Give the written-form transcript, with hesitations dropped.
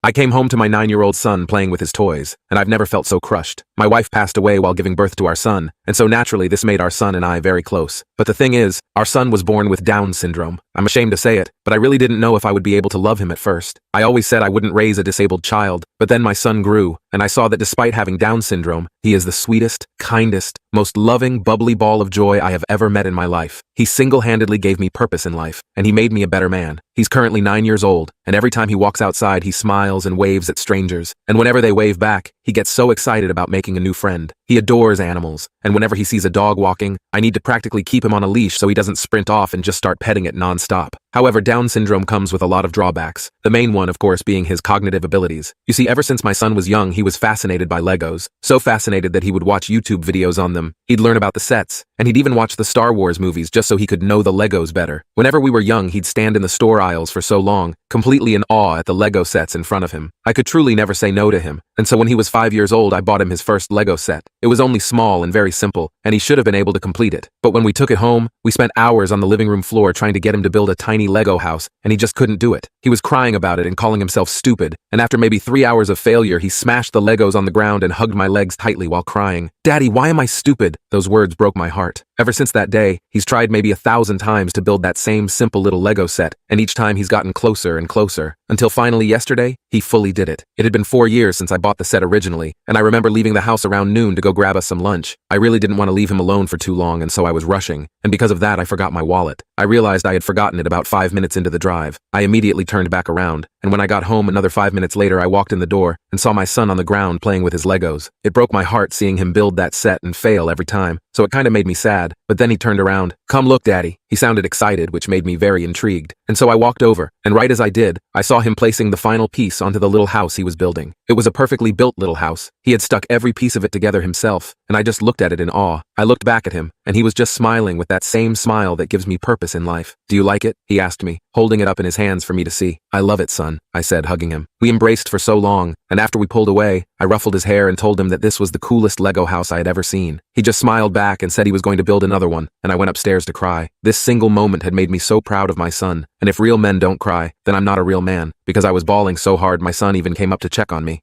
I came home to my 9-year-old son playing with his toys, and I've never felt so crushed. My wife passed away while giving birth to our son, and so naturally this made our son and I very close. But the thing is, our son was born with Down syndrome. I'm ashamed to say it, but I really didn't know if I would be able to love him at first. I always said I wouldn't raise a disabled child, but then my son grew, and I saw that despite having Down syndrome, he is the sweetest, kindest, most loving, bubbly ball of joy I have ever met in my life. He single-handedly gave me purpose in life, and he made me a better man. He's currently 9 years old, and every time he walks outside he smiles and waves at strangers, and whenever they wave back, he gets so excited about making a new friend. He adores animals, and whenever he sees a dog walking, I need to practically keep him on a leash so he doesn't sprint off and just start petting it non-stop. However, Down syndrome comes with a lot of drawbacks, the main one, of course, being his cognitive abilities. You see, ever since my son was young, he was fascinated by Legos, so fascinated that he would watch YouTube videos on them. He'd learn about the sets, and he'd even watch the Star Wars movies just so he could know the Legos better. Whenever we were young, he'd stand in the store aisles for so long, completely in awe at the Lego sets in front of him. I could truly never say no to him, and so when he was 5 years old, I bought him his first Lego set. It was only small and very simple, and he should have been able to complete it. But when we took it home, we spent hours on the living room floor trying to get him to build a tiny Lego house, and he just couldn't do it. He was crying about it and calling himself stupid, and after maybe 3 hours of failure, he smashed the Legos on the ground and hugged my legs tightly while crying. "Daddy, why am I stupid?" Those words broke my heart. Ever since that day, he's tried maybe 1,000 times to build that same simple little Lego set, and each time he's gotten closer and closer, until finally yesterday, he fully did it. It had been 4 years since I bought the set originally, and I remember leaving the house around noon to go grab us some lunch. I really didn't want to leave him alone for too long, and so I was rushing, and because of that I forgot my wallet. I realized I had forgotten it about 5 minutes into the drive. I immediately turned back around, and when I got home another 5 minutes later, I walked in the door and saw my son on the ground playing with his Legos. It broke my heart seeing him build that set and fail every time, so it kind of made me sad. But then he turned around. "Come look, Daddy." He sounded excited, which made me very intrigued, and so I walked over, and right as I did, I saw him placing the final piece onto the little house he was building. It was a perfectly built little house. He had stuck every piece of it together himself, and I just looked at it in awe. I looked back at him, and he was just smiling with that same smile that gives me purpose in life. "Do you like it?" he asked me, holding it up in his hands for me to see. "I love it, son," I said, hugging him. We embraced for so long, and after we pulled away, I ruffled his hair and told him that this was the coolest Lego house I had ever seen. He just smiled back and said he was going to build another one, and I went upstairs to cry. This single moment had made me so proud of my son, and if real men don't cry, then I'm not a real man, because I was bawling so hard my son even came up to check on me.